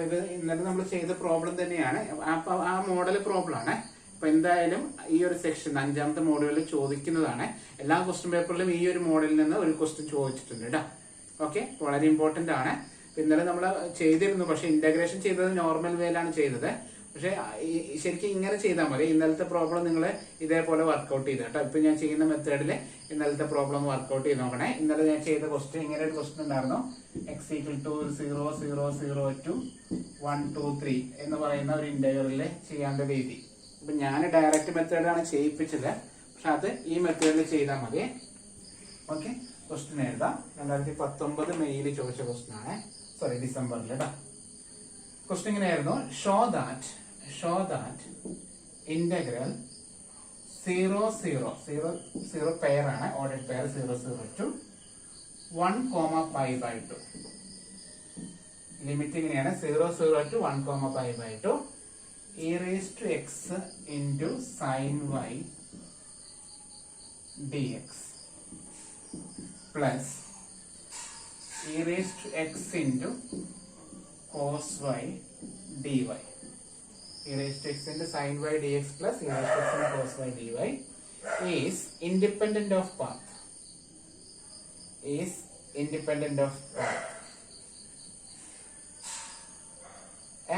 ഇത് ഇന്നലെ നമ്മൾ ചെയ്ത പ്രോബ്ലം തന്നെയാണ്. അപ്പൊ ആ മോഡൽ പ്രോബ്ലം ആണ്. അപ്പൊ എന്തായാലും ഈ ഒരു സെക്ഷൻ 5ാമത്തെ മോഡ്യൂളിൽ ചോദിക്കുന്നതാണ്. എല്ലാ ക്വസ്റ്റ്യൻ പേപ്പറിലും ഈ ഒരു മോഡലിൽ നിന്ന് ഒരു ക്വസ്റ്റ്യൻ ചോദിച്ചിട്ടുണ്ട് കേട്ടോ. ഓക്കെ, വളരെ ഇമ്പോർട്ടന്റ് ആണ്. ഇന്നലെ നമ്മൾ ചെയ്തിരുന്നു, പക്ഷെ ഇന്റഗ്രേഷൻ ചെയ്തത് നോർമൽ വേയിലാണ് ചെയ്തത്. പക്ഷെ ശരിക്കും ഇങ്ങനെ ചെയ്താൽ മതി. ഇന്നലത്തെ പ്രോബ്ലം നിങ്ങൾ ഇതേപോലെ വർക്ക്ഔട്ട് ചെയ്ത് കേട്ടോ. ഇപ്പൊ ഞാൻ ചെയ്യുന്ന മെത്തേഡിൽ ഇന്നലത്തെ പ്രോബ്ലം വർക്ക്ഔട്ട് ചെയ്ത് നോക്കണേ. ഇന്നലെ ഞാൻ ചെയ്ത ക്വസ്റ്റ്യൻ ഇങ്ങനെ ഒരു ക്വസ്റ്റ്യൻ ഉണ്ടായിരുന്നു. x = 0 0 0 to 1 2 3 എന്ന് പറയുന്ന ഒരു ഇന്റഗ്രലിൽ ചെയ്യേണ്ട രീതി. അപ്പൊ ഞാൻ ഡയറക്റ്റ് മെത്തേഡാണ് ചെയ്യിപ്പിച്ചത്, പക്ഷെ അത് ഈ മെത്തേഡിൽ ചെയ്താൽ മതി. ഓക്കെ, ക്വസ്റ്റ്യൻ എഴുതാം. 2019 മെയ്യിൽ ചോദിച്ച ക്വസ്റ്റ്യൻ ആണ്. സോറി, ഡിസംബറിൽ കേട്ടോ. ക്വസ്റ്റ്യൻ ഇങ്ങനെയായിരുന്നു. ഷോ ദാറ്റ് ഇന്റഗ്രൽ 0 0 0 0 പെയർ ആണ്, ഓർഡേഡ് പെയർ 0 0 to 1, π/2. ലിമിറ്റ് ഇങ്ങനെയാണ് 0 0 to 1, π/2 e⁻x into sin y dx plus e⁻x into cos y dy. e⁻x into sin y dx plus e⁻x into cos y dy is independent of path.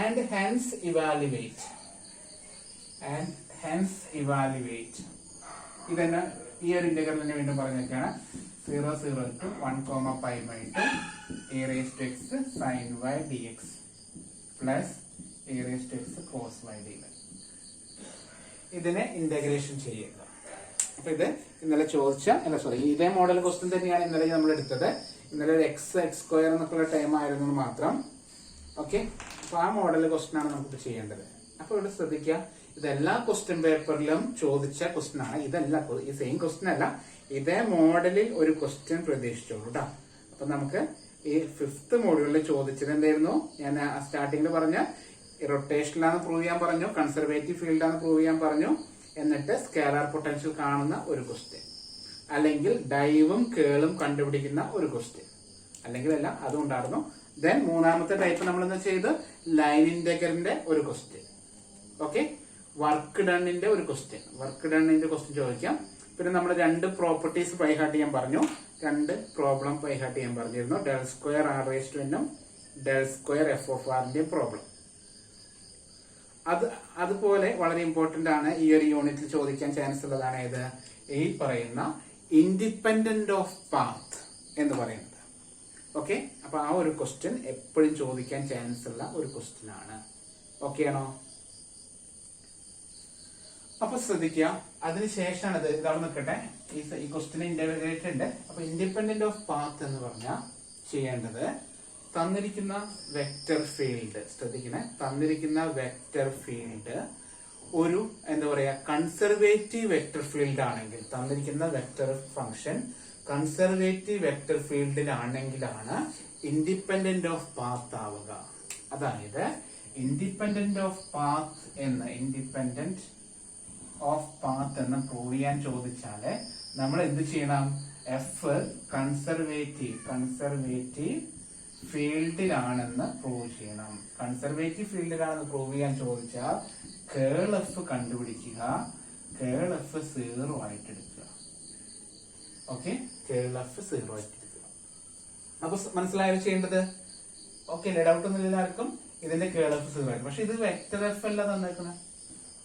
And hence evaluate. ഇതന്നെ ഈ ഒരു ഇന്റഗ്രലിനെ വീണ്ടും പറഞ്ഞേക്കാണ്. 0 0 to 1, π/2 e⁻x sin y dx plus e⁻x cos y dy. ഇതിനെ integration ചെയ്യുക. അപ്പൊ ഇത് ഇന്നലെ ചോദിച്ച ഇതേ മോഡൽ ക്വസ്റ്റ്യൻ തന്നെയാണ് ഇന്നലെ നമ്മൾ എടുത്തത്. ഇന്നലെ ഒരു x² എന്നൊക്കെയുള്ള ടൈം ആയിരുന്നു മാത്രം. ഓക്കെ, അപ്പൊ ആ മോഡൽ ക്വസ്റ്റ്യൻ ആണ് നമുക്ക് ചെയ്യേണ്ടത്. അപ്പൊ ഇവിടെ ശ്രദ്ധിക്കുക, ഇതെല്ലാ ക്വസ്റ്റ്യൻ പേപ്പറിലും ചോദിച്ച ക്വസ്റ്റ്യൻ ആണ്. ഇതല്ല ഈ സെയിം ക്വസ്റ്റ്യൻ അല്ല, ഇതേ മോഡലിൽ ഒരു ക്വസ്റ്റ്യൻ പ്രതീക്ഷിച്ചോളൂ കേട്ടോ. അപ്പൊ നമുക്ക് ഈ 5th മോഡ്യൂളിൽ ചോദിച്ചത് എന്തായിരുന്നു? ഞാൻ സ്റ്റാർട്ടിങ്ങിൽ പറഞ്ഞ റൊട്ടേഷനിലാണ് പ്രൂവ് ചെയ്യാൻ പറഞ്ഞു, കൺസർവേറ്റീവ് ഫീൽഡാണ് പ്രൂവ് ചെയ്യാൻ പറഞ്ഞു, എന്നിട്ട് സ്കേലാർ പൊട്ടൻഷ്യൽ കാണുന്ന ഒരു ക്വസ്റ്റ്യൻ, അല്ലെങ്കിൽ ഡൈവും കേളും കണ്ടുപിടിക്കുന്ന ഒരു ക്വസ്റ്റ്യൻ, അല്ലെങ്കിൽ അല്ല അതുകൊണ്ടായിരുന്നു. ദെൻ 3ാമത്തെ ടൈപ്പ് നമ്മൾ എന്താ ചെയ്ത്, ലൈൻ ഇന്റഗ്രലിന്റെ ഒരു ക്വസ്റ്റ്യൻ. ഓക്കെ, വർക്ക് ഡണ്ണിന്റെ ഒരു ക്വസ്റ്റ്യൻ, ചോദിക്കാം. പിന്നെ നമ്മൾ 2 പ്രോപ്പർട്ടീസ് ബൈഹാർട്ട് ചെയ്യാൻ പറഞ്ഞു, 2 പ്രോബ്ലം ബൈഹാർട്ട് ചെയ്യാൻ പറഞ്ഞിരുന്നു. ∇2 r⁻n ∇2 f(r)ന്റെയും പ്രോബ്ലം. അതുപോലെ വളരെ ഇമ്പോർട്ടന്റ് ആണ്, ഈ ഒരു യൂണിറ്റിൽ ചോദിക്കാൻ ചാൻസ് ഉള്ളതാണ് ഏത്, ഈ പറയുന്ന ഇൻഡിപെൻഡന്റ് ഓഫ് പാത്ത് എന്ന് പറയുന്നത്. ഓക്കെ, അപ്പൊ ആ ഒരു ക്വസ്റ്റ്യൻ എപ്പോഴും ചോദിക്കാൻ ചാൻസ് ഉള്ള ഒരു ക്വസ്റ്റ്യൻ ആണ്. ഓക്കെ ആണോ? അപ്പൊ ശ്രദ്ധിക്കുക, അതിനുശേഷമാണ് ഇതവിടെ നിൽക്കട്ടെ. ഈ ക്വസ്റ്റ്യൻ ഇന്റഗ്രേറ്റ് ഉണ്ട്. അപ്പൊ ഇൻഡിപെൻഡന്റ് ഓഫ് പാത്ത് എന്ന് പറഞ്ഞാൽ ചെയ്യേണ്ടത്, തന്നിരിക്കുന്ന വെക്റ്റർ ഫീൽഡ്, ശ്രദ്ധിക്കണേ, തന്നിരിക്കുന്ന വെക്റ്റർ ഫീൽഡ് ഒരു എന്താ പറയാ കൺസർവേറ്റീവ് വെക്റ്റർ ഫീൽഡ് ആണെങ്കിൽ, തന്നിരിക്കുന്ന വെക്റ്റർ ഫംഗ്ഷൻ കൺസർവേറ്റീവ് വെക്റ്റർ ഫീൽഡിലാണെങ്കിലാണ് ഇൻഡിപെൻഡന്റ് ഓഫ് പാത്ത് ആവുക. അതായത് ഇൻഡിപെൻഡന്റ് ഓഫ് പാത്ത് എന്ന് പ്രൂവ് ചെയ്യാൻ ചോദിച്ചാല് നമ്മൾ എന്ത് ചെയ്യണം? എഫ് കൺസർവേറ്റീവ് ഫീൽഡിലാണെന്ന് പ്രൂവ് ചെയ്യണം. കൺസർവേറ്റീവ് ഫീൽഡിലാണെന്ന് പ്രൂവ് ചെയ്യാൻ ചോദിച്ചാൽ കേൾ എഫ് കണ്ടുപിടിക്കുക, കേൾ എഫ് 0 ആയിട്ട് എടുക്കുക. ഓക്കെ, കേൾ എഫ് 0 ആയിട്ട് എടുക്കുക. അപ്പൊ മനസ്സിലായോ ചെയ്യേണ്ടത്? ഓക്കെ അല്ലേ? ഡൗട്ട് ഒന്നും എല്ലാവർക്കും? ഇതിന്റെ കേൾ എഫ് 0 ആയിട്ട്. പക്ഷെ ഇത് വെക്റ്റർ എഫ് അല്ല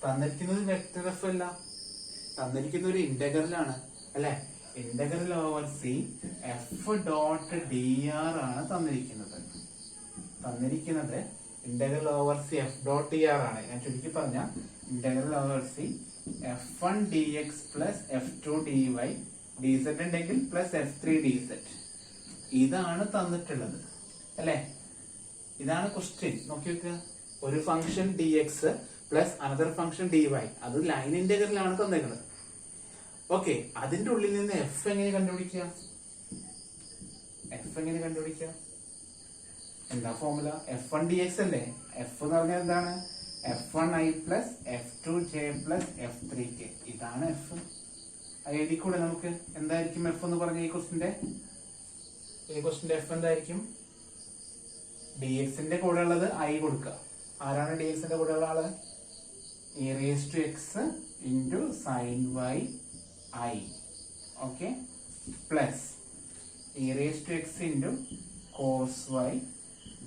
തന്നിരിക്കുന്നത് വെക്റ്റർ എഫ് അല്ല, തന്നിരിക്കുന്ന ഒരു ഇന്റഗ്രലാണ് അല്ലെ. Integral over c f dot d r ആണ് തന്നിരിക്കുന്നത്. Integral over c f dot d r ആണ്. ഞാൻ ചുരുക്കി പറഞ്ഞ integral over c f1 dx plus f2 dy dz ഉണ്ടെങ്കിൽ പ്ലസ് f3 dz. ഇതാണ് തന്നിട്ടുള്ളത് അല്ലെ. ഇതാണ് ക്വസ്റ്റ്യൻ. നോക്കി വെക്കുക, ഒരു function dx plus another function dy, അത് ലൈൻ ഇന്റഗ്രലാണ് തന്നേക്കുന്നത്. ഓക്കെ, അതിന്റെ ഉള്ളിൽ നിന്ന് എഫ് എങ്ങനെ കണ്ടുപിടിക്കുക? എന്താ ഫോർമുല? f1 dx അല്ലേ. എഫ് എന്ന് പറഞ്ഞാൽ എന്താണ്? f1i plus f2j plus f3k. ഇതാണ് എഫ്. എഴുതിക്കൂടെ നമുക്ക്? എന്തായിരിക്കും എഫ് എന്ന് പറഞ്ഞ ഈ ക്വസ്റ്റിന്റെ എഫ് എന്തായിരിക്കും? ഡി എക്സിന്റെ കൂടെ ഉള്ളത് ഐ കൊടുക്കുക. ആരാണ് ഡി എക്സിന്റെ കൂടെ ഉള്ള ആള്? e raised to x into sin y I. Okay, plus e raised to x into cos y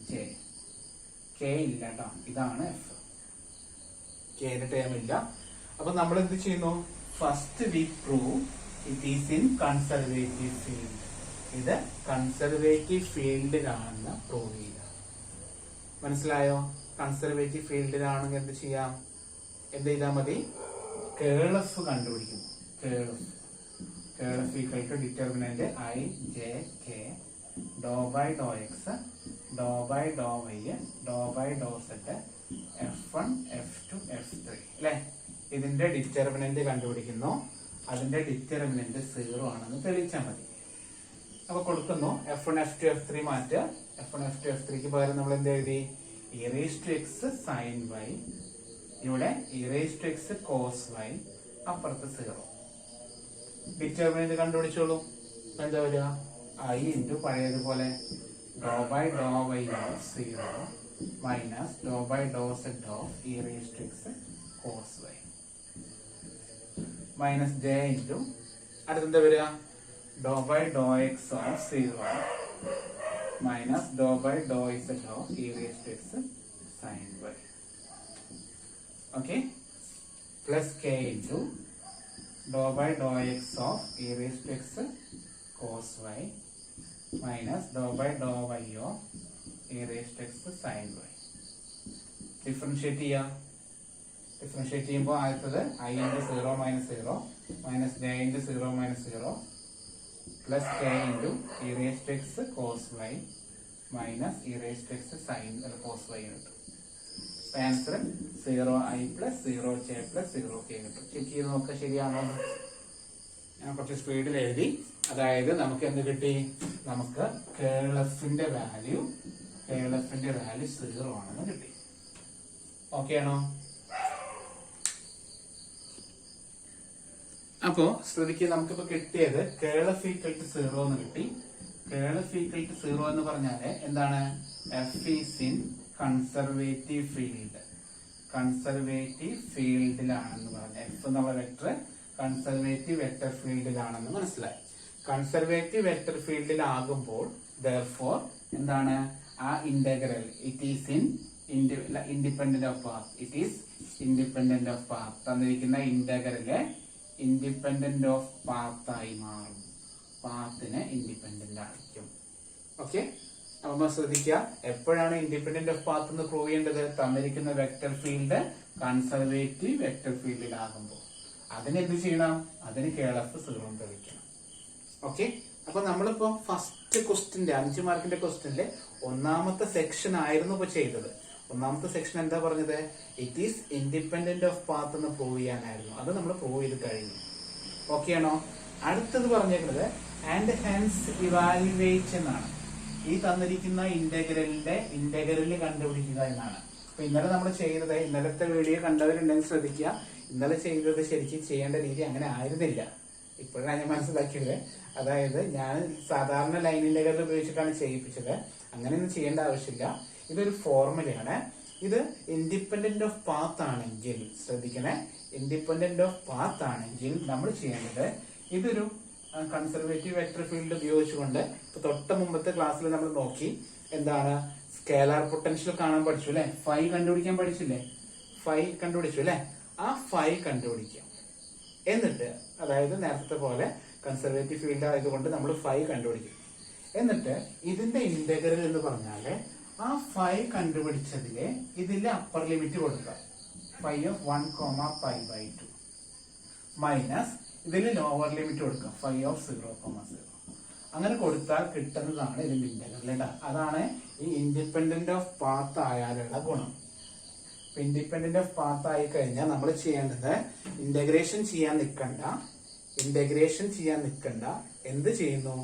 j. k ഇല്ല കേട്ടോ, ഇതാണ് f. k ന്റെ ടേം ഇല്ല. അപ്പൊ നമ്മൾ എന്ത് ചെയ്യുന്നു? First we prove it is in conservative field. ഇത് കൺസർവേറ്റീവ് ഫീൽഡിലാണെന്ന് പ്രൂവ് ചെയ്യുക. മനസ്സിലായോ? കൺസർവേറ്റീവ് ഫീൽഡിലാണെങ്കിൽ എന്ത് ചെയ്യാം? എന്ത് ചെയ്താൽ മതി? കേൾ എഫ് കണ്ടുപിടിക്കുന്നു. Curl f equal to determinant i j k ഡോ ബൈ ഡോ എക്സ് ഡോ ബൈ ഡോ വൈ ഡോ by Dr z F1 F2 F3 അല്ലെ? ഇതിന്റെ ഡിറ്റർമിനന്റ് കണ്ടുപിടിക്കുന്നു. അതിന്റെ ഡിറ്റർമിനന്റ് 0 ആണെന്ന് തെളിയിച്ചാൽ മതി. അപ്പൊ കൊടുക്കുന്നു F1 F2 F3 മാറ്റുക. F1 F2 F3ക്ക് പകരം നമ്മൾ എന്ത് എഴുതി? e raised to x sin y, ഇവിടെ e raised to x cos y, അപ്പുറത്ത് 0. ഡിറ്റർമിനന്റ് കണ്ടുപിടിച്ചോളൂ. എന്താ വരിക? i ഇൻറ്റു പഴയതുപോലെ do by Dr y of 0 minus do by Dr z of e raised to x cos y minus j into അടുത്തെന്താ വരിക? Do by Dr x of 0 minus do by do z of e raised to x sin y. Okay, plus k into do by Dr x of e raised to x cos y minus do by Dr y ഓഫ് e raised to x sin y. Differentiate ചെയ്യാം. Differentiate ചെയ്യുമ്പോൾ ആദ്യത്തത് i into 0 minus 0 minus j into 0 minus 0 plus k into e raised to x cos y minus e raised to x sin cos y കിട്ടും. Answer 0i plus 0j plus 0k കിട്ടും. Check ചെയ്ത് നോക്കുക ശരിയാണോ? ഞാൻ കുറച്ച് സ്പീഡിൽ എഴുതി. അതായത് നമുക്ക് എന്ത് കിട്ടി? നമുക്ക് കേൾ എഫിന്റെ വാല്യൂ 0 ആണെന്ന് കിട്ടി. ഓക്കെ ആണോ? അപ്പോ ശ്രദ്ധിക്കുക, നമുക്കിപ്പോ കിട്ടിയത് കേൾ എഫ് ഈക്വൽ ടു 0 എന്ന് കിട്ടി. കേൾ എഫ് ഈക്വൽ ടു 0 എന്ന് പറഞ്ഞാല് എന്താണ്? F is in conservative field. Conservative ഫീൽഡിലാണെന്ന് പറഞ്ഞ എഫ് എന്നുള്ള വെക്ടർ കൺസർവേറ്റീവ് വെക്ടർ ഫീൽഡിലാണെന്ന് മനസ്സിലായി. കൺസർവേറ്റീവ് വെക്ടർ ഫീൽഡിലാകുമ്പോൾ therefore എന്താണ്? ആ integral it is in independent of path. It is independent of path. തന്നിരിക്കുന്ന ഇന്റഗ്രല് ഇൻഡിപെൻഡന്റ് ഓഫ് പാത്തായി മാറും. പാത്തിന് ഇൻഡിപെൻഡന്റ് ആയിരിക്കും. ഓക്കെ, അപ്പൊ ശ്രദ്ധിക്കുക, എപ്പോഴാണ് ഇൻഡിപെൻഡന്റ് ഓഫ് പാത്ത് എന്ന് പ്രൂവ് ചെയ്യേണ്ടത്? തന്നിരിക്കുന്ന വെക്ടർ ഫീൽഡ് കൺസർവേറ്റീവ് വെക്ടർ ഫീൽഡിലാകുമ്പോൾ. അതിനെന്ത് ചെയ്യണം? അതിന് കേൾ എഫ് 0 തെളിയിക്കണം. ഓക്കെ, അപ്പൊ നമ്മളിപ്പോ ഫസ്റ്റ് ക്വസ്റ്റ്യന്റെ 5 മാർക്കിന്റെ ക്വസ്റ്റ്യനിലെ ഒന്നാമത്തെ സെക്ഷൻ ആയിരുന്നു ഇപ്പൊ ചെയ്തത്. ഒന്നാമത്തെ സെക്ഷൻ എന്താ പറഞ്ഞത്? It is independent of path എന്ന് പ്രൂവ് ചെയ്യാനായിരുന്നു. അത് നമ്മൾ പ്രൂവ് ചെയ്ത് കഴിഞ്ഞു. ഓക്കെ ആണോ? അടുത്തത് പറഞ്ഞേക്കുന്നത് ആൻഡ് ഹെൻസ് ഇവാലുവേറ്റ് എന്നാണ്. ഈ തന്നിരിക്കുന്ന ഇന്റഗ്രലിൽ കണ്ടുപിടിക്കുക എന്നാണ്. അപ്പൊ ഇന്നലെ നമ്മൾ ചെയ്തത്, ഇന്നലത്തെ വീഡിയോ കണ്ടവരുണ്ടെങ്കിൽ ശ്രദ്ധിക്കുക, ഇന്നലെ ചെയ്തത് ശരിക്കും ചെയ്യേണ്ട രീതി അങ്ങനെ ആയിരുന്നില്ല. ഇപ്പോഴാണ് ഞാൻ മനസ്സിലാക്കിയത്. അതായത് ഞാൻ സാധാരണ ലൈൻ ഇന്റഗ്രൽ ഉപയോഗിച്ചിട്ടാണ് ചെയ്യിപ്പിച്ചത്. അങ്ങനെയൊന്നും ചെയ്യേണ്ട ആവശ്യമില്ല. ഇതൊരു ഫോർമുലയാണ്. ഇത് ഇൻഡിപെൻഡന്റ് ഓഫ് പാത്ത് ആണെങ്കിൽ ശ്രദ്ധിക്കണേ, ഇൻഡിപെൻഡന്റ് ഓഫ് പാത്ത് ആണെങ്കിൽ നമ്മൾ ചെയ്യേണ്ടത് ഇതൊരു കൺസർവേറ്റീവ് വെക്ടർ ഫീൽഡ് ഉപയോഗിച്ചുകൊണ്ട് ഇപ്പൊ തൊട്ട് മുമ്പത്തെ ക്ലാസ്സിൽ നമ്മൾ നോക്കി എന്താണ്? സ്കേലാർ പൊട്ടൻഷ്യൽ കാണാൻ പഠിച്ചു അല്ലെ? ഫൈ കണ്ടുപിടിക്കാൻ പഠിച്ചില്ലേ? ഫൈ കണ്ടുപിടിച്ചു അല്ലെ? ആ ഫൈ കണ്ടുപിടിക്കാം. എന്നിട്ട് അതായത് നേരത്തെ പോലെ കൺസർവേറ്റീവ് ഫീൽഡ് ആയതുകൊണ്ട് നമ്മൾ ഫൈ കണ്ടുപിടിക്കും. എന്നിട്ട് ഇതിന്റെ ഇന്റഗ്രൽ എന്ന് പറഞ്ഞാല് ആ ഫൈ കണ്ടുപിടിച്ചതില് ഇതിന്റെ അപ്പർ ലിമിറ്റ് കൊടുക്കാം. ഫൈ ഓഫ് 1,π/2 മൈനസ് ഇതിൽ ലോവർ ലിമിറ്റ് കൊടുക്കാം. Phi of 0,0. അങ്ങനെ കൊടുത്താൽ കിട്ടുന്നതാണ് ഇതിന്റെ ഇന്റഗ്രൽ. അതാണ് ഈ ഇൻഡിപെൻഡന്റ് ഓഫ് പാത്ത് ആയാലുള്ള ഗുണം. ഇൻഡിപെൻഡന്റ് ഓഫ് പാത്ത് ആയി കഴിഞ്ഞാൽ നമ്മൾ ചെയ്യേണ്ടത് ഇന്റഗ്രേഷൻ ചെയ്യാൻ നിൽക്കണ്ട. എന്ത് ചെയ്യുന്നു?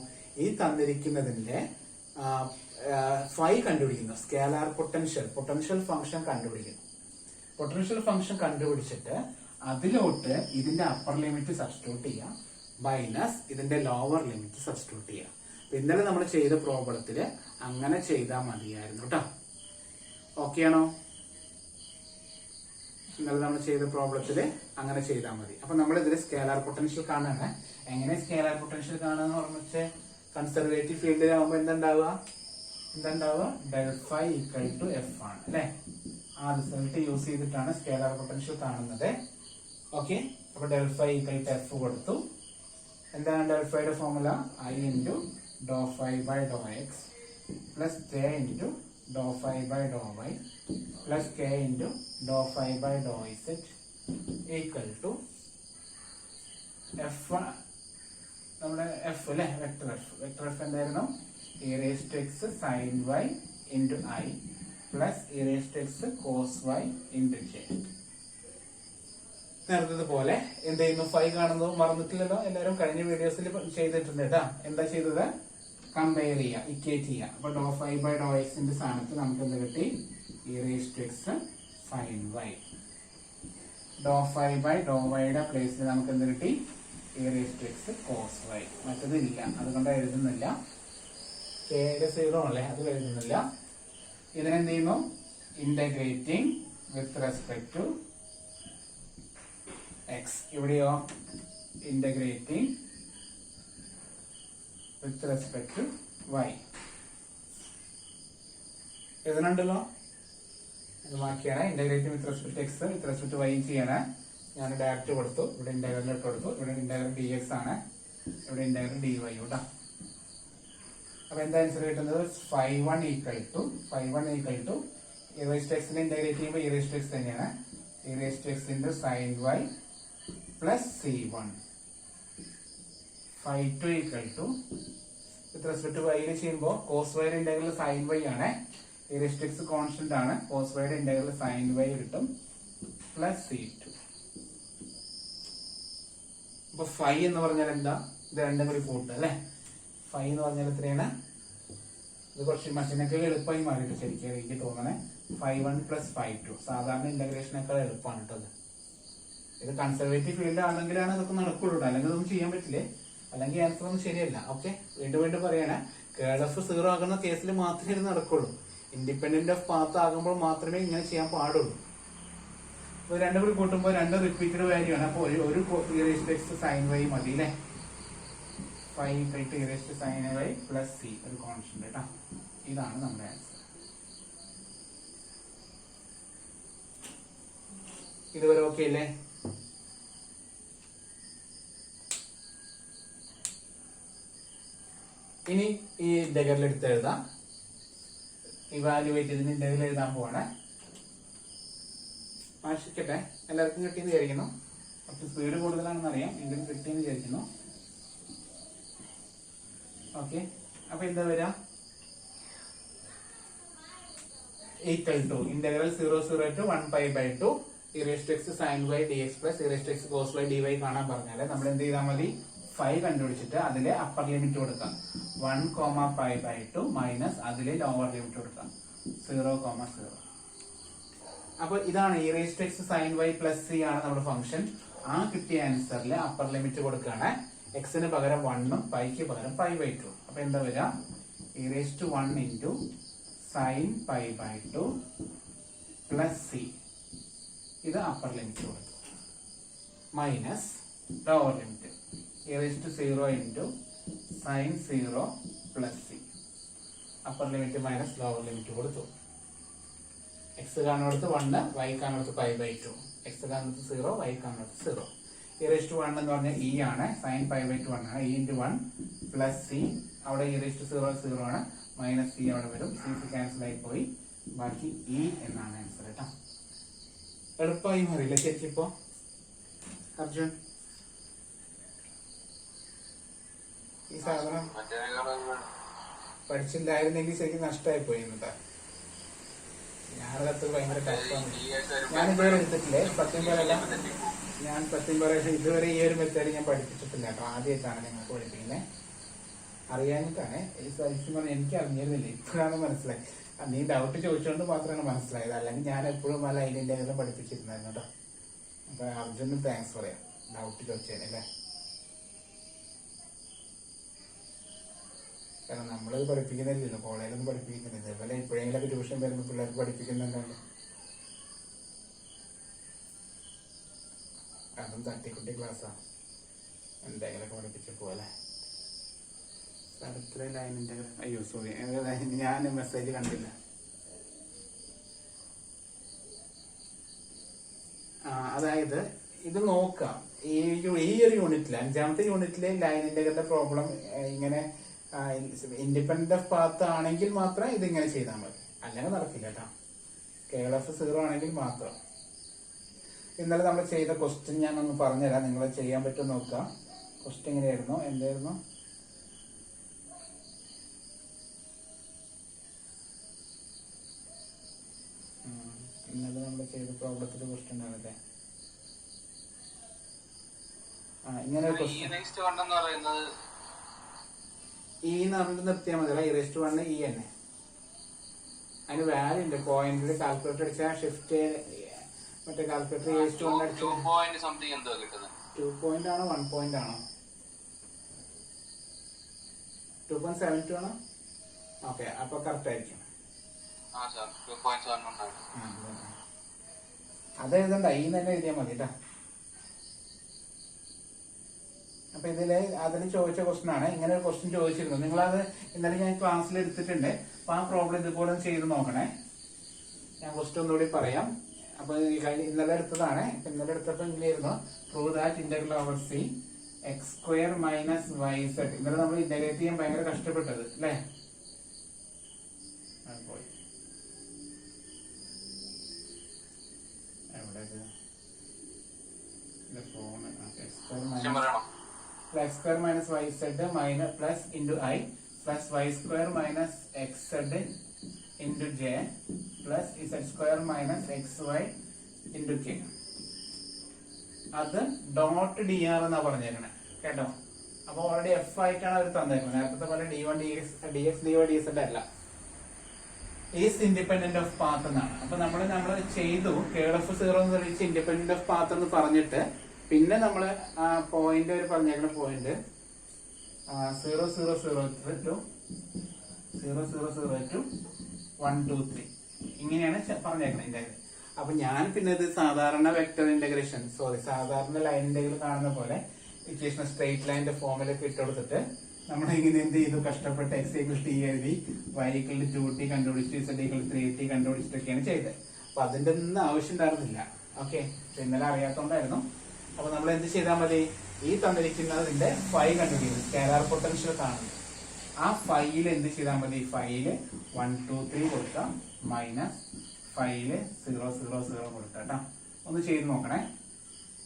ഈ തന്നിരിക്കുന്നതിന്റെ ഫൈ കണ്ടുപിടിക്കുന്നു. സ്കേലാർ പൊട്ടൻഷ്യൽ ഫംഗ്ഷൻ കണ്ടുപിടിക്കുന്നു. പൊട്ടൻഷ്യൽ ഫംഗ്ഷൻ കണ്ടുപിടിച്ചിട്ട് അതിലോട്ട് ഇതിന്റെ അപ്പർ ലിമിറ്റ് സബ്സ്റ്റിറ്റ്യൂട്ട് ചെയ്യാം, മൈനസ് ഇതിന്റെ ലോവർ ലിമിറ്റ് സബ്സ്റ്റിറ്റ്യൂട്ട് ചെയ്യാം. ഇന്നലെ നമ്മൾ ചെയ്ത പ്രോബ്ലത്തില് അങ്ങനെ ചെയ്താൽ മതിയായിരുന്നു കേട്ടോ. ഓക്കെ ആണോ? ഇന്നലെ നമ്മൾ ചെയ്ത പ്രോബ്ലത്തിൽ അങ്ങനെ ചെയ്താൽ മതി. അപ്പൊ നമ്മൾ ഇതിൽ സ്കേലാർ പൊട്ടൻഷ്യൽ കാണാണ്. എങ്ങനെ സ്കേലാർ പൊട്ടൻഷ്യൽ കാണാന്ന് പറഞ്ഞിട്ട് കൺസർവേറ്റീവ് ഫീൽഡിലാവുമ്പോ എന്തുണ്ടാവുക del phi equal to F ആണ് അല്ലെ. ആ റിസൾട്ട് യൂസ് ചെയ്തിട്ടാണ് സ്കേലാർ പൊട്ടൻഷ്യൽ കാണുന്നത്. ഓക്കെ, അപ്പൊ del phi equal to F കൊടുത്തു. എന്താണ് ഡെൽ ഫൈയുടെ formula? I into do phi by Dr x plus j into do phi by Dr y plus k into do phi by do z equal to F. നമ്മുടെ F അല്ലെ, vector F എന്തായിരുന്നു? e raised to x sin y into I plus e raised to x cos y into j. നേരത്തെ പോലെ എന്ത് ചെയ്യുന്നു? Phi കാണുന്നത് മറന്നിട്ടില്ലല്ലോ എല്ലാവരും, കഴിഞ്ഞ വീഡിയോസിൽ ചെയ്തിട്ടുണ്ട് കേട്ടാ. എന്താ ചെയ്തത്? കമ്പയർ ചെയ്യുക, ഇക്വേറ്റ് ചെയ്യുക. അപ്പൊ ഡോ ഫൈ ബൈ ഡോ എക്സിന്റെ സ്ഥാനത്ത് നമുക്ക് എന്ത് കിട്ടി? e raised to x sin y. Do phi by do വൈയുടെ പ്ലേസിൽ നമുക്ക് എന്ത് കിട്ടി? e raised to x cos y. മറ്റത് ഇല്ല, അതുകൊണ്ട് എഴുതുന്നില്ല. കെയുടെ 0 അല്ലേ, അത് എഴുതുന്നില്ല. ഇതിനെന്ത് ചെയ്യുന്നു? Integrating with respect to x. ഇവിടെയോ integrating with respect to y. എഴുതണുണ്ടല്ലോ, ഇത് ബാക്കിയാണ്. Integrating with respect to x with respect to y ചെയ്യണേ. ഞാൻ ഡയറക്റ്റ് കൊടുത്തു, ഇവിടെ ഇന്റഗ്രൽ ഇട്ട് കൊടുത്തു. ഇവിടെ ഇന്റഗ്രൽ ഡി എക്സ് ആണ്, ഇവിടെ ഇന്റഗ്രൽ ഡി വൈ കേട്ടോ. അപ്പൊ എന്താ ആൻസർ കിട്ടുന്നത്? φ1 equal to e raised to x നെ ഇന്റഗ്രേറ്റ് ചെയ്യുമ്പോൾ e raised to x തന്നെയാണ്. e raised to x into sin y plus c1. φ2 equal to with respect to y ചെയ്യുമ്പോൾ cos y യുടെ integral sin y ആണ്. e raised to x constant ആണ്. cos y യുടെ integral sin y കിട്ടും plus c2. അപ്പൊ φ എന്ന് പറഞ്ഞാൽ എന്താ? ഇത് രണ്ടും കൂടി കൂട്ടുക അല്ലെ. ഫൈ എന്ന് പറഞ്ഞാൽ എത്രയാണ്? ഇത് കുറച്ച് മറ്റേനേക്കാൾ എളുപ്പമായി മാറിയിട്ട് ശരിക്കും എനിക്ക് തോന്നണേ. φ1 പ്ലസ് φ2 സാധാരണ ഇന്റഗ്രേഷനേക്കാൾ എളുപ്പമാണ് കേട്ടത്. ഇത് കൺസർവേറ്റീവ് ഫീൽഡ് ആണെങ്കിലാണ് ഇതൊക്കെ നടക്കുള്ളൂ, അല്ലെങ്കിൽ ഇതൊന്നും ചെയ്യാൻ പറ്റില്ലേ, അല്ലെങ്കിൽ ആൻസർ ഒന്നും ശരിയല്ല. ഓക്കെ, വീണ്ടും പറയണേ, കേൾ ഓഫ് 0 ആകുന്ന കേസിൽ മാത്രമേ ഇത് നടക്കുള്ളൂ. ഇൻഡിപെൻഡന്റ് ഓഫ് പാത്ത് ആകുമ്പോൾ മാത്രമേ ഇങ്ങനെ ചെയ്യാൻ പാടുള്ളൂ. അപ്പൊ രണ്ടും കൂടി കൂട്ടുമ്പോൾ രണ്ട് റിപ്പീറ്റഡ് വാല്യൂ ആണ്. അപ്പൊ ഒരു e raised to x sin y മതി അല്ലേ. φ equal to e raised to sin y plus c, ഒരു കോൺസ്റ്റന്റ് കേട്ടോ. ഇതാണ് നമ്മുടെ ആൻസർ. ഇതുവരെ ഓക്കെ അല്ലേ? ഇനി ഈ ഇന്റഗ്രൽ എടുത്ത് എഴുതാം. ഇവാലുവേറ്റ് ചെയ്തിന് ഇന്റഗ്രൽ എഴുതാൻ പോവാണ്. ആശിക്കട്ടെ, എല്ലാവർക്കും കിട്ടിയെന്ന് വിചാരിക്കുന്നു. കുറച്ച് സ്പീഡ് കൂടുതലാണെന്ന് അറിയാം, എങ്കിലും കിട്ടിയെന്ന് വിചാരിക്കുന്നു. ഓക്കെ, അപ്പൊ എന്താ വരാ? Equal to integral 0 to 1 pi by 2 e raised to x sin y dx plus e raised to x cos y dy കാണാൻ പറഞ്ഞാല് നമ്മൾ എന്ത് ചെയ്താൽ മതി? ഫൈ കണ്ടുപിടിച്ചിട്ട് അതിലെ അപ്പർ ലിമിറ്റ് കൊടുക്കാം 1, pi by 2 മൈനസ് അതിലെ ലോവർ ലിമിറ്റ് കൊടുക്കാം 0, 0. അപ്പൊ ഇതാണ് e raised to x sin y plus c ആണ് നമ്മുടെ ഫംഗ്ഷൻ. ആ കിട്ടിയ ആൻസറിൽ അപ്പർ ലിമിറ്റ് കൊടുക്കുകയാണ്. എക്സിന് പകരം 1ഉം പൈക്ക് പകരം pi by 2. അപ്പൊ എന്താ വരിക? e raised to 1 into sin pi by 2 plus c. ഇത് അപ്പർ ലിമിറ്റ് കൊടുത്തു minus lower limit e raised to 0 into sin 0 plus c. Upper limit minus lower limit കൊടുത്തു. എക്സ് കാണുന്നിടത്ത് 1, y കാണുന്നിടത്ത് pi by 2. എക്സ് കാണുന്നിടത്ത് 0, y കാണുന്നിടത്ത് 0. e raised to 1 എന്ന് പറഞ്ഞാൽ e ആണ്, sin pi by 2 ആണ്. e into 1 plus c, അവിടെ e raised to 0 0 ആണ്, മൈനസ് c അവിടെ വരും. c ക്യാൻസൽ ആയി പോയി, ബാക്കി e എന്നാണ് ആൻസർ കേട്ടോ. എളുപ്പമായി മാറിയില്ല ശരിക്കും ഇപ്പോ അർജുൻ? ഈ സാധനം പഠിച്ചില്ലായിരുന്നെങ്കിൽ ശരിക്കും നഷ്ടമായി പോയി കേട്ടാ. ഞാനകത്ത് ഭയങ്കര ടഫാണ്. ഞാനിതുവരെ എടുത്തിട്ടില്ലേ സത്യം പറയാൻ ഇതുവരെ ഈ ഒരു മെത്തേഡ് ഞാൻ പഠിപ്പിച്ചിട്ടില്ല കേട്ടോ. ആദ്യമായിട്ടാണ് നിങ്ങൾക്ക് പഠിപ്പിക്കുന്നത്. അറിയാനിട്ടാണ് ഈ സത്യം പറഞ്ഞാൽ എനിക്ക് അറിഞ്ഞിരുന്നില്ല, ഇപ്പോഴാണ് മനസ്സിലായി. നീ ഡൗട്ട് ചോദിച്ചുകൊണ്ട് മാത്രമാണ് മനസ്സിലായത്, അല്ലെങ്കിൽ ഞാൻ എപ്പോഴും പല അതിൻ്റെ എല്ലാം പഠിപ്പിച്ചിരുന്നായിരുന്നു കേട്ടോ. അപ്പൊ അർജുന് താങ്ക്സ് പറയാം ഡൗട്ട് ചോദിച്ചതിനല്ലേ. കാരണം നമ്മളത് പഠിപ്പിക്കുന്നില്ലല്ലോ, കോളേജിലൊന്നും പഠിപ്പിക്കുന്നില്ല. ഇതേപോലെ ഇപ്പോഴെങ്കിലൊക്കെ ട്യൂഷൻ വരുമ്പോൾ പിള്ളേർക്ക് പഠിപ്പിക്കുന്നുണ്ടല്ലോ. അതും തട്ടിക്കുട്ടി ക്ലാസ്സാണ്, എന്തെങ്കിലുമൊക്കെ പഠിപ്പിച്ച് പോലെ. അടുത്ത ലൈനിൻ്റെ അയ്യോ സോറി, ഞാൻ മെസ്സേജ് കണ്ടില്ല. അതായത് ഇത് നോക്കാം, ഈ ഒരു യൂണിറ്റിൽ 5ാമത്തെ യൂണിറ്റിലെ ലൈൻ ഇന്റഗ്രലിന്റെ പ്രോബ്ലം ഇങ്ങനെ ഇൻഡിപെൻഡന്റ് ഓഫ് പാത്ത് ആണെങ്കിൽ മാത്രം ഇതിങ്ങനെ ചെയ്താൽ മതി, അല്ലെങ്കിൽ നടക്കില്ല കേട്ടോ. കേൾ ഓഫ് 0 ആണെങ്കിൽ മാത്രം. ഇന്നലെ നമ്മൾ ചെയ്ത ക്വസ്റ്റ്യൻ ഞാൻ ഒന്ന് പറഞ്ഞുതരാം, നിങ്ങൾ ചെയ്യാൻ പറ്റും നോക്കാം. ക്വസ്റ്റ്യൻ എങ്ങനെയായിരുന്നു, എന്തായിരുന്നു? ഇന്നലെ നമ്മൾ ചെയ്ത പ്രോബ്ലത്തിന്റെ ക്വസ്റ്റ്യൻ ആണല്ലേ. ഇങ്ങനെ ഈ പറഞ്ഞിട്ട് നിർത്തിയാൽ മതി. E1 E തന്നെ, അതിന് വാല്യൂ ഉണ്ട്. പോയിന്റിൽ കാൽക്കുലേറ്റർ അടിച്ചാൽ ഷിഫ്റ്റ് മറ്റേ കാൽക്കുലേറ്റർ E1 അടിച്ചു 2 പോയിന്റ് ആണോ 1 പോയിന്റ് ആണോ? 2.72 ആണോ? ഓക്കെ, അപ്പൊ കറക്റ്റ് ആയിരിക്കും. അത് എഴുതണ്ട, ഈ തന്നെ എഴുതിയാൽ മതി കേട്ടോ. അപ്പൊ അതിന് ചോദിച്ച ക്വസ്റ്റൻ ആണ്. ഇങ്ങനെ ഒരു ക്വസ്റ്റ്യൻ ചോദിച്ചിരുന്നു, നിങ്ങളത് ഇന്നലെ ഞാൻ ക്ലാസ്സിൽ എടുത്തിട്ടുണ്ട്. അപ്പൊ ആ പ്രോബ്ലം ഇതുപോലെ ചെയ്ത് നോക്കണേ. ഞാൻ ക്വസ്റ്റ്യൻ ഒന്നുകൂടി പറയാം. അപ്പൊ ഇന്നലെ എടുത്തതാണ്. ഇന്നലെ എടുത്തപ്പോ ഇങ്ങനെയായിരുന്നു, prove that integral over C x² minus yz. ഇന്നലെ നമ്മൾ ഇന്റഗ്രേറ്റ് ചെയ്യാൻ ഭയങ്കര കഷ്ടപ്പെട്ടത് അല്ലേ? x² minus yz minus plus into I plus y² minus xz into j plus z² minus xy into k. അത് ഡോട്ട് ഡി ആർ എന്നാ പറഞ്ഞേക്കണേ കേട്ടോ. അപ്പൊ already F ആയിട്ടാണ് അവർ തന്നേക്കുന്നത്. നേരത്തെ പോലെ d1 dx dy dz അല്ല, ഈസ് ഇൻഡിപെൻഡന്റ് ഓഫ് പാത്ത് എന്നാണ്. അപ്പൊ നമ്മൾ ചെയ്തു കേൾ ഓഫ് 0 എന്ന് തെളിയിച്ച് ഇൻഡിപെൻഡന്റ് ഓഫ് പാത്ത് എന്ന് പറഞ്ഞിട്ട്, പിന്നെ നമ്മള് ആ പോയിന്റ് അവർ പറഞ്ഞേക്കുന്ന പോയിന്റ് 0 0 0 to 0 0 0 to 1 2 3 ഇങ്ങനെയാണ് പറഞ്ഞേക്കുന്നത്. അപ്പൊ ഞാൻ പിന്നെ ഇത് സാധാരണ വെക്ടർ ഇന്റഗ്രേഷൻ സാധാരണ ലൈൻ ഇന്റഗ്രൽ കാണുന്ന പോലെ ഇക്വേഷൻ സ്ട്രെയിറ്റ് ലൈനിന്റെ ഫോമിലൊക്കെ ഇട്ടുകൊടുത്തിട്ട് നമ്മൾ ഇങ്ങനെ എന്ത് ചെയ്തു, കഷ്ടപ്പെട്ട് x = t എഴുതി, y = 2t കണ്ടുപിടിച്ചു, z = 3t കണ്ടുപിടിച്ചിട്ടൊക്കെയാണ് ചെയ്തത്. അപ്പൊ അതിന്റെ ഒന്നും ആവശ്യം ഉണ്ടായിരുന്നില്ല. ഓക്കെ, ഇന്നലെ അറിയാത്തോണ്ടായിരുന്നു. അപ്പൊ നമ്മൾ എന്ത് ചെയ്താൽ മതി, ഈ തന്നിരിക്കുന്നതിന്റെ ഫൈ കണ്ടുപിടിക്കുന്നത്, സ്കാലാർ പൊട്ടൻഷ്യൽ കാണുന്നത്. ആ ഫൈയിൽ എന്ത് ചെയ്താൽ മതി, ഫൈല് 1 2 3 കൊടുക്കാം, മൈനസ് ഫൈല് 0 0 0 കൊടുക്കാം കേട്ടോ. ഒന്ന് ചെയ്ത് നോക്കണേ,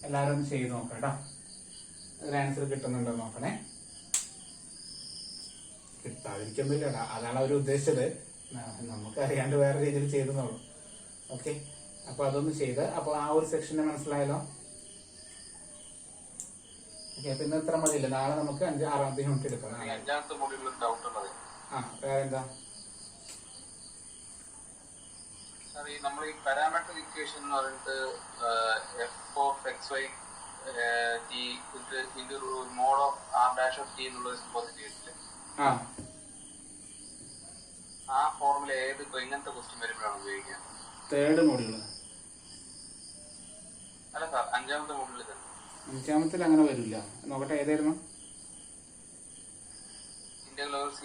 എല്ലാവരും ഒന്ന് ചെയ്ത് നോക്കാം കേട്ടോ. ഒരു ആൻസർ കിട്ടുന്നുണ്ടോ നോക്കണേ. കിട്ടാതിരിക്കുന്നില്ല, അതാണ് അവർ ഉദ്ദേശിച്ചത്. നമുക്ക് അറിയാണ്ട് വേറെ രീതിയിൽ ചെയ്തെന്നുള്ളൂ. ഓക്കെ, അപ്പൊ അതൊന്ന് ചെയ്ത്, അപ്പൊ ആ ഒരു സെക്ഷന് മനസ്സിലായല്ലോ. ഓക്കെ, അപ്പൊ ഇന്ന് ഇത്ര മതിയില്ല. നാളെ നമുക്ക് 6ാമത്തെ യൂണിറ്റ് എടുക്കാം. വേറെന്താ? നമ്മൾ ഈ പാരാമെട്രിക് ഇക്വേഷൻ എന്ന് പറഞ്ഞിട്ട് f(xy) mod of r' എന്നുള്ള സംഭവത്തിൽ ചെയ്തിട്ടില്ലേ? ആ ഫോർമുല എങ്ങനത്തെ ക്വസ്റ്റ്യൻ വരുമ്പോഴാണ് ഉപയോഗിക്കുക? തേർഡ് മോഡ്യൂൾ അല്ല സാർ, 5ാമത്തെ മോഡ്യൂളിൽ തന്നെ. 5ാമത്തിൽ അങ്ങനെ വരില്ല. നോക്കട്ടെ, ഏതായിരുന്നു? Integral over c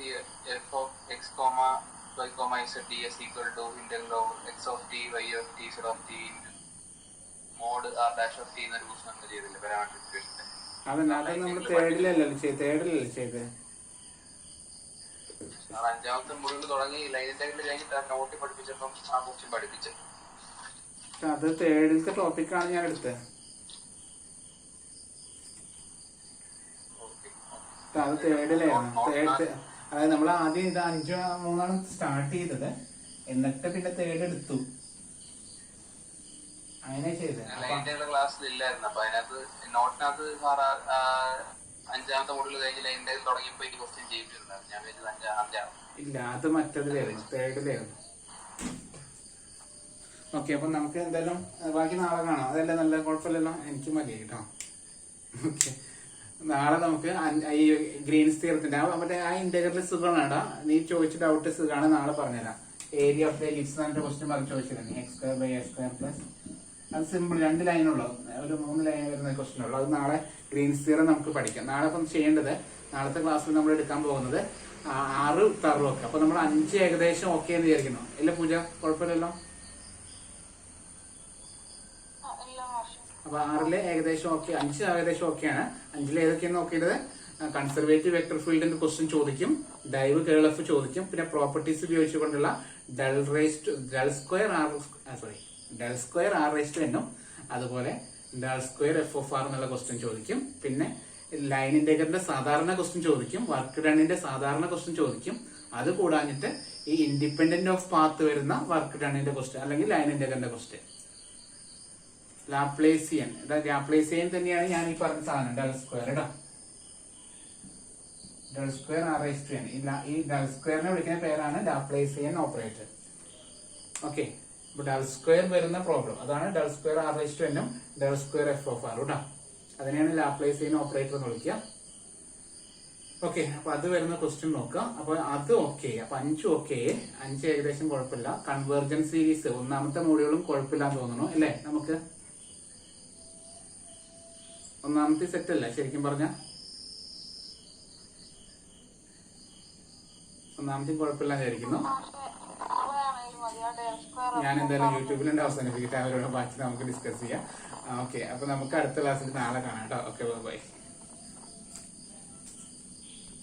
f(x, y, z) ds equal to integral over x of t, y of t, z of t mod r' എന്നൊരു ക്വസ്റ്റ്യൻ നമ്മൾ ചെയ്തില്ലേ പാരാമെട്രിക് ഇക്വേഷന്റെ? അതല്ല, അത് നമ്മൾ തേർഡിലല്ലേ ചെയ്തത്. 5ാമത്തെ മോഡ്യൂൾ തുടങ്ങി ലൈൻ ഇന്റഗ്രൽ കഴിഞ്ഞിട്ട് നോട്ട് പഠിപ്പിച്ചപ്പം ആ ക്വസ്റ്റ്യൻ പഠിപ്പിച്ചു. അത് തേർഡിലത്തെ ടോപ്പിക്കാണ് ഞാൻ എടുത്തത്. അത് തേർഡിലായിരുന്നു. അതായത് നമ്മൾ ആദ്യം ഇത് 5-3 സ്റ്റാർട്ട് ചെയ്തത്, എന്നിട്ട് പിന്നെ തേർഡ് എടുത്തു, അങ്ങനെ ചെയ്തത്. ക്ലാസ്സിലില്ലായിരുന്നു. അപ്പൊ അതിനകത്ത് നോട്ടിനകത്ത് 5ാമത്തെ മോഡ്യൂൾ കഴിഞ്ഞ് ലൈൻ ഇന്റഗ്രൽ തുടങ്ങിയപ്പോ ഈ ക്വസ്റ്റ്യൻ ചെയ്തിട്ടുണ്ടായിരുന്നു. ഞാൻ വെച്ചത് 5ാം. ഇല്ല, അത് മറ്റതിലായിരുന്നു, തേർഡിലായിരുന്നു. ഓക്കെ, അപ്പൊ നമുക്ക് എന്തായാലും ബാക്കി നാളെ കാണാം. അതല്ലേ നല്ല കുഴപ്പമില്ലല്ലോ, എനിക്ക് മതി കേട്ടോ. ഓക്കെ, നാളെ നമുക്ക് ഈ ഗ്രീൻസ് തിയറത്തിന്റെ മറ്റേ ആ ഇന്റഗ്രൽ സുഖമാണ്. നീ ചോദിച്ച ഡൗട്ട് സുഖമാണ്, നാളെ പറഞ്ഞുതരാം. ഏരിയ ഓഫ് ദ എലിപ്സ് എന്ന ക്വസ്റ്റ്യൻ പറഞ്ഞ് ചോദിച്ചിരുന്നു. x²/a² അത് സിമ്പിൾ 2 ലൈനുള്ള ഒരു 3 ലൈൻ വരുന്ന ക്വസ്റ്റ്യൻ ഉള്ളു. അത് നാളെ ഗ്രീൻസ് തിയറം നമുക്ക് പഠിക്കാം. നാളെ ഇപ്പം ചെയ്യേണ്ടത്, നാളത്തെ ക്ലാസ്സിൽ നമ്മൾ എടുക്കാൻ പോകുന്നത് 6 ഉത്തരം ഒക്കെ. അപ്പൊ നമ്മൾ 5 ഏകദേശം ഓക്കെ എന്ന് വിചാരിക്കുന്നു. ഇല്ല പൂജ, കുഴപ്പമില്ലല്ലോ? അപ്പൊ 6 ഏകദേശം ഓക്കെ, 5 ഏകദേശം ഓക്കെയാണ്. 5 ഏതൊക്കെയാണ് നോക്കേണ്ടത്? കൺസർവേറ്റീവ് വെക്ടർ ഫീൽഡിന്റെ ക്വസ്റ്റ്യൻ ചോദിക്കും, ഡൈവ് കേൾ എഫ് ചോദിക്കും, പിന്നെ properties ഉപയോഗിച്ചുകൊണ്ടുള്ള del square r raised എന്നും അതുപോലെ ഡെൽ സ്ക്വയർ f(r) എന്നുള്ള ക്വസ്റ്റ്യൻ ചോദിക്കും. പിന്നെ ലൈൻ ഇന്റഗ്രലിന്റെ സാധാരണ ക്വസ്റ്റ്യൻ ചോദിക്കും, വർക്ക് ഡണ്ണിന്റെ സാധാരണ ക്വസ്റ്റ്യൻ ചോദിക്കും. അത് കൂടാഞ്ഞിട്ട് ഈ ഇൻഡിപെൻഡന്റ് ഓഫ് പാത്ത് വരുന്ന വർക്ക് ഡണ്ണിന്റെ ക്വസ്റ്റ്യൻ അല്ലെങ്കിൽ ലൈൻ ഇന്റഗ്രലിന്റെ ക്വസ്റ്റ്യൻ. ലാപ്ലേസിയൻ തന്നെയാണ് ഞാൻ ഈ പറഞ്ഞ സാധനം, ഡെൽ സ്ക്വയർ ഇടാം. Del square r raised n. ഈ ഡെൽ സ്ക്വയറിനെ വിളിക്കുന്ന പേരാണ് ലാപ്ലേസിയൻ ഓപ്പറേറ്റർ. ഓക്കെ, അപ്പൊ ഡെൽ സ്ക്വയർ വരുന്ന പ്രോബ്ലം അതാണ് ഡെൽ സ്ക്വയർ ആർ റേസ്റ്റ് എന്നും ഡെൽ സ്ക്വയർ f(r) കേട്ടോ. അതിനെയാണ് ലാപ്ലേസിയൻ ഓപ്പറേറ്റർ എന്ന് വിളിക്കുക. ഓക്കെ, അപ്പൊ അത് വരുന്ന ക്വസ്റ്റ്യൻ നോക്കാം. അപ്പൊ അത് ഓക്കെ. അപ്പൊ 5 ഓക്കെ, 5 ഏകദേശം കുഴപ്പമില്ല. കൺവേർജൻസ് സീരീസ് 1ാമത്തെ മോഡ്യൂളും കുഴപ്പമില്ലാന്ന് തോന്നുന്നു അല്ലേ? നമുക്ക് 1ാമത്തെ സെറ്റ് അല്ലേ ശരിക്കും പറഞ്ഞ? 1ാമത്തെയും കുഴപ്പമില്ലാന്ന് വിചാരിക്കുന്നു. ഞാൻ എന്തായാലും യൂട്യൂബിലുണ്ട്, അവസാനിപ്പിക്കട്ടെ. അവരോട് ബാക്കി നമുക്ക് ഡിസ്കസ് ചെയ്യാം. ഓക്കെ, അപ്പൊ നമുക്ക് അടുത്ത ക്ലാസ്സിൽ നാളെ കാണാം കേട്ടോ. Okay, by.